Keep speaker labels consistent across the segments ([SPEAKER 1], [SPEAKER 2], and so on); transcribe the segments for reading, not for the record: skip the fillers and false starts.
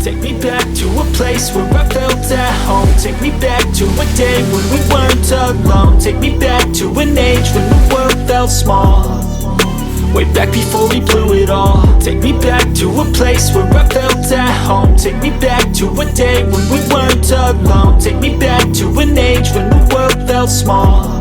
[SPEAKER 1] Take me back to a place where I felt at home. Take me back to a day when we weren't alone. Take me back to an age when the world felt small, way back before we blew it all. Take me back to a place where I felt at home. Take me back to a day when we weren't alone. Take me back to an age when the world felt small,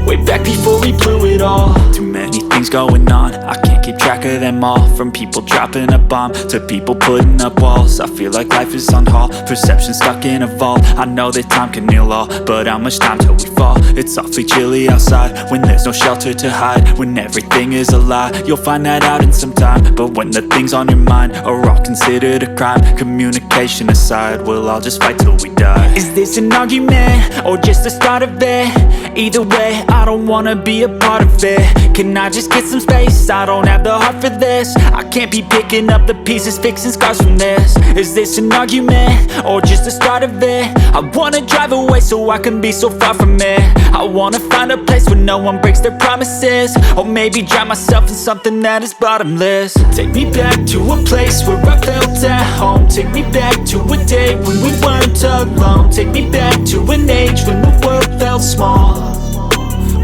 [SPEAKER 1] way back before we blew it all. Too many things going on, I can't keep track of them all. From people dropping a bomb to people putting up walls. I feel like life is on hold, perception stuck in a vault. I know that time can heal all, but how much time till we fall? It's awfully chilly outside when there's no shelter to hide. When everything is a lie, you'll find that out in some time. But when the things on your mind are all considered a crime, communication aside, we'll all just fight till we die. Is this an argument or just the start of it? Either way, I don't wanna be a part of it. Can I just get some space? I don't have the heart for this. I can't be picking up the pieces, fixing scars from this. Is this an argument or just the start of it? I wanna drive away so I can be so far from it. I wanna find a place where no one breaks their promises, or maybe drown myself in something that is bottomless. Take me back to a place where I felt at home. Take me back to a day when we weren't alone. Take me back to an age when the world felt small,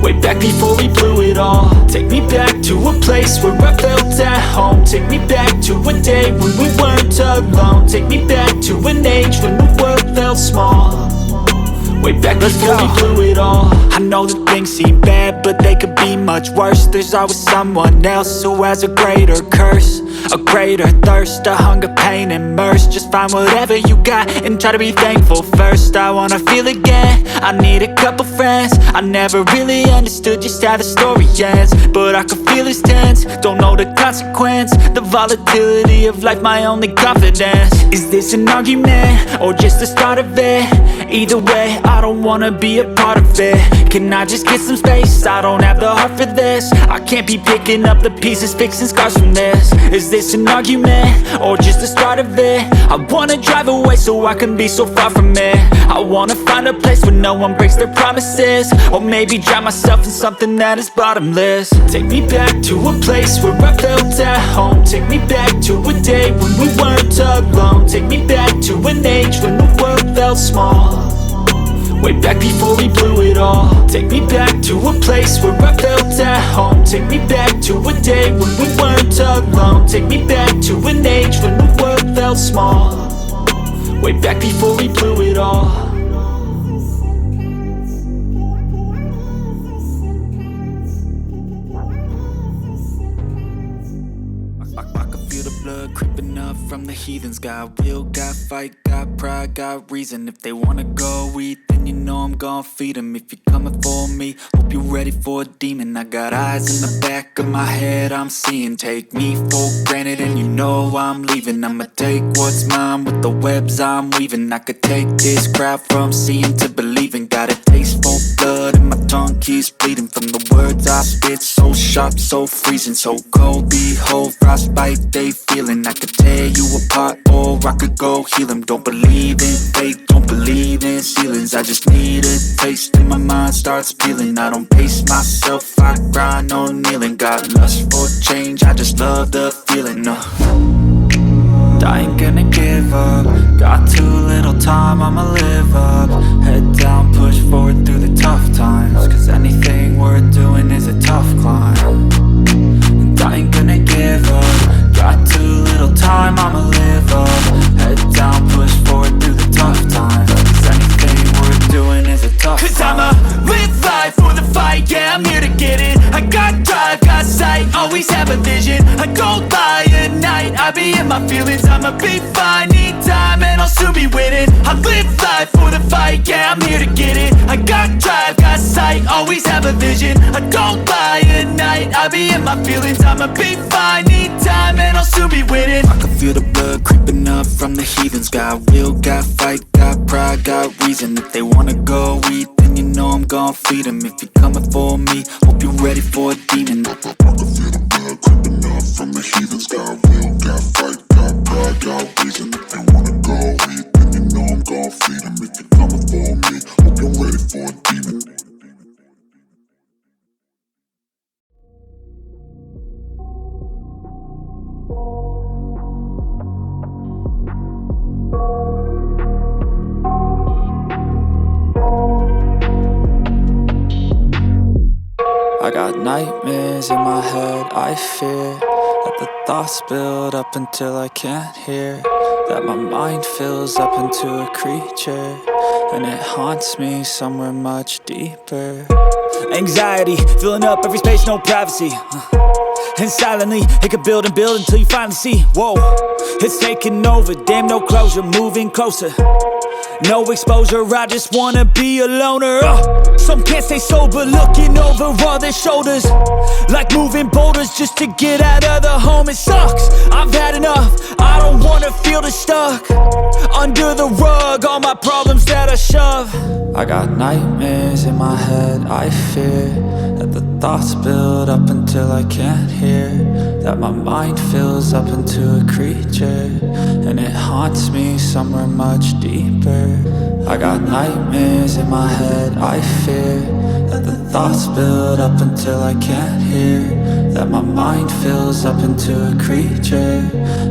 [SPEAKER 1] way back before we blew it all. Take me back to a place where I felt at home. Take me back to a day when we weren't alone. Take me back to an age when the world felt small, way back before we blew it all. I know that things seem bad, but they could be much worse. There's always someone else who has a greater curse, a greater thirst, a hunger, pain, and mercy. Just find whatever you got and try to be thankful first. I wanna feel again, I need a couple friends. I never really understood just how the story ends, but I can feel it's tense, don't know the consequence. The volatility of life, my only confidence. Is this an argument or just the start of it? Either way, I don't wanna be a part of it. Can I just get some space? I don't have the heart for this. I can't be picking up the pieces, fixing scars from this. Is this an argument or just the start of it? I wanna drive away so I can be so far from it. I wanna find a place where no one breaks their promises, or maybe drown myself in something that is bottomless. Take me back to a place where I felt at home. Take me back to a day when we weren't alone. Take me back to an age when the world felt small, way back before we blew it all. Take me back to a place where I felt at home. Take me back to a day when we weren't alone. Take me back to an age when the world felt small, way back before we blew it all. Creeping up from the heathens. Got will, got fight, got pride, got reason. If they wanna go eat, then you know I'm gon' feed them. If you're coming for me, hope you're ready for a demon. I got eyes in the back of my head, I'm seeing. Take me for granted and you know I'm leaving. I'ma take what's mine with the webs I'm weaving. I could take this crowd from seeing to believing. Got a taste for blood and my tongue keeps bleeding from the words I spit. So sharp, so freezing, so cold. Behold, frostbite they feeling. I could tear you apart or I could go heal them. Don't believe in fate, don't believe in ceilings. I just need a taste and my mind starts peeling. I don't pace myself, I grind on kneeling. Got lust for change, I just love the feeling. I ain't gonna give up. Got too little time, I'ma live up. Head down, push forward through the tough times, cause anything worth doing is a tough climb. And I ain't gonna give up. Got too little time, I'ma live up. Head down, push forward through the tough times, cause anything worth doing is a tough climb. Cause I'ma live life for the fight, yeah, I'm here to get it. I got drive, got sight, always have a vision. I don't lie at night, I be in my feelings. I'ma be fine, need time and I'll soon be winning. I live life for the fight, yeah, I'm here to get it. I got drive, got sight, always have a vision. I don't lie at night, I be in my feelings. I'ma be fine, need time and I'll soon be winning. I can feel the blood creeping up from the heathens. Got will, got fight, got pride, got reason. If they wanna go eat, then you know I'm gon' feed them. If you're coming for me, hope you're ready for a demon. I can feel the blood creeping up from the heathens. Got will, got fight, got pride, got reason. If they wanna go eat, then you know I'm gon' feed them. If you're coming for me, hope you're ready for a demon. nightmares in my head, I fear that the thoughts build up until I can't hear, that my mind fills up into a creature, and it haunts me somewhere much deeper. Anxiety, filling up every space, no privacy. And silently, it could build and build until you finally see, whoa, it's taking over, damn no closure, moving closer. No exposure, I just wanna be a loner. Some can't stay sober, looking over all their shoulders, like moving boulders just to get out of the home. It sucks, I've had enough, I don't wanna feel the stuck under the rug, all my problems that I shove. I got nightmares in my head, I fear that the thoughts build up until I can't hear, that my mind fills up into a creature, and it haunts me somewhere much deeper. I got nightmares in my head, I fear that the thoughts build up until I can't hear, that my mind fills up into a creature,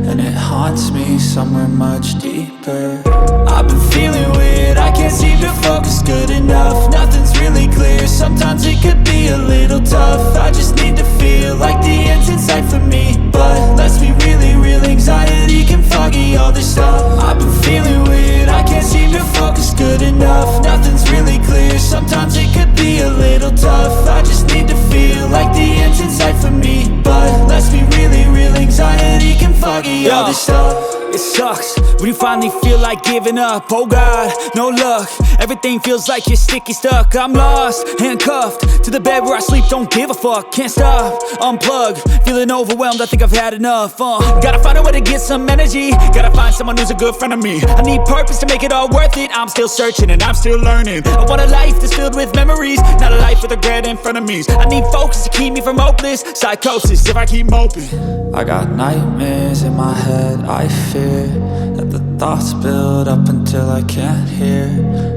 [SPEAKER 1] and it haunts me somewhere much deeper. I've been feeling weird, I can't seem to focus good enough, nothing's really clear, sometimes it could be a little tough. I just need to feel like the end's in sight for me, but let's be really real, anxiety can foggy all this stuff. I've been feeling weird, I can't seem to focus good enough, nothing's really clear, sometimes it could be a little tough. I just need to feel like the end's in sight for me, but let's be really real, anxiety can foggy all this stuff. It sucks when you finally feel like giving up. Oh God, no luck, everything feels like you're sticky stuck. I'm lost, handcuffed to the bed where I sleep, don't give a fuck. Can't stop, unplug, feeling overwhelmed, I think I've had enough. Gotta find a way to get some energy, gotta find someone who's a good friend of me. I need purpose to make it all worth it, I'm still searching and I'm still learning. I want a life that's filled with memories, not a life with regret and frenemies. I need focus to keep me from hopeless psychosis if I keep moping. I got nightmares in my head, I fear that the thoughts build up until I can't hear,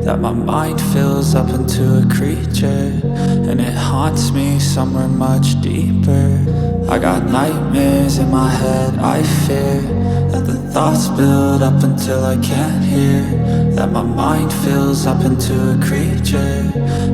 [SPEAKER 1] that my mind fills up into a creature, and it haunts me somewhere much deeper. I got nightmares in my head, I fear that the thoughts build up until I can't hear, that my mind fills up into a creature,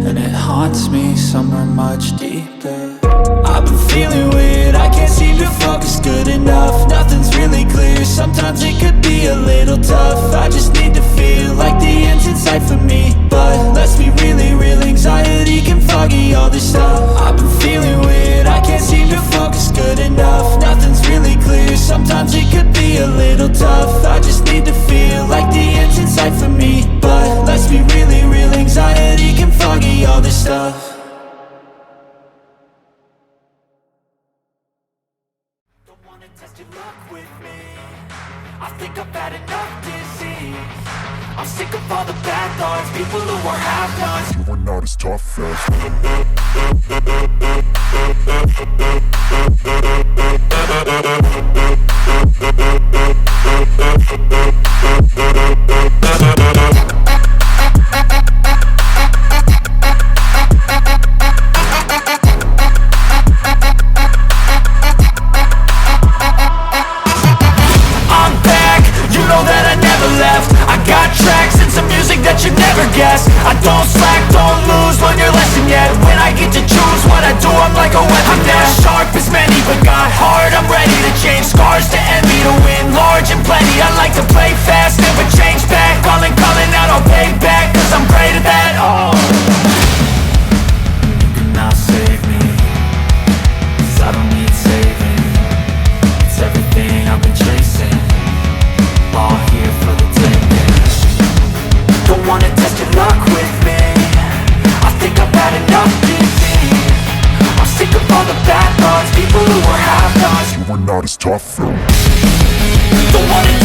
[SPEAKER 1] and it haunts me somewhere much deeper. I've been feeling weird, I can't seem to focus good enough, nothing's really clear, sometimes it could be a little tough. I just need to feel like the end's in sight for me, but let's be really real, anxiety can foggy all this stuff. I've been feeling weird, I can't seem to focus good enough, nothing's really clear, sometimes it could be a little tough. I just need to feel like the end's in sight for me, but let's be really real, anxiety can foggy all this stuff. Test your luck with me, I think I've had enough disease. I'm sick of all the bad thoughts, people who are half-nots. You are not as tough as I don't slack, don't lose, learn your lesson yet. When I get to choose what I do, I'm like a weapon. I'm not sharp as many, but got hard, I'm ready to change. Scars to envy, to win large and plenty. I like to play fast, never change back. Calling out, I'll pay back, cause I'm great at that. Oh, you cannot save me, cause I don't need saving. It's everything I've been chasing, all here for the taking. Don't wanna test your luck with me, I think I've had enough disease. I'm sick of all the bad thoughts, people who are half-nots. You are not as tough though. Don't wanna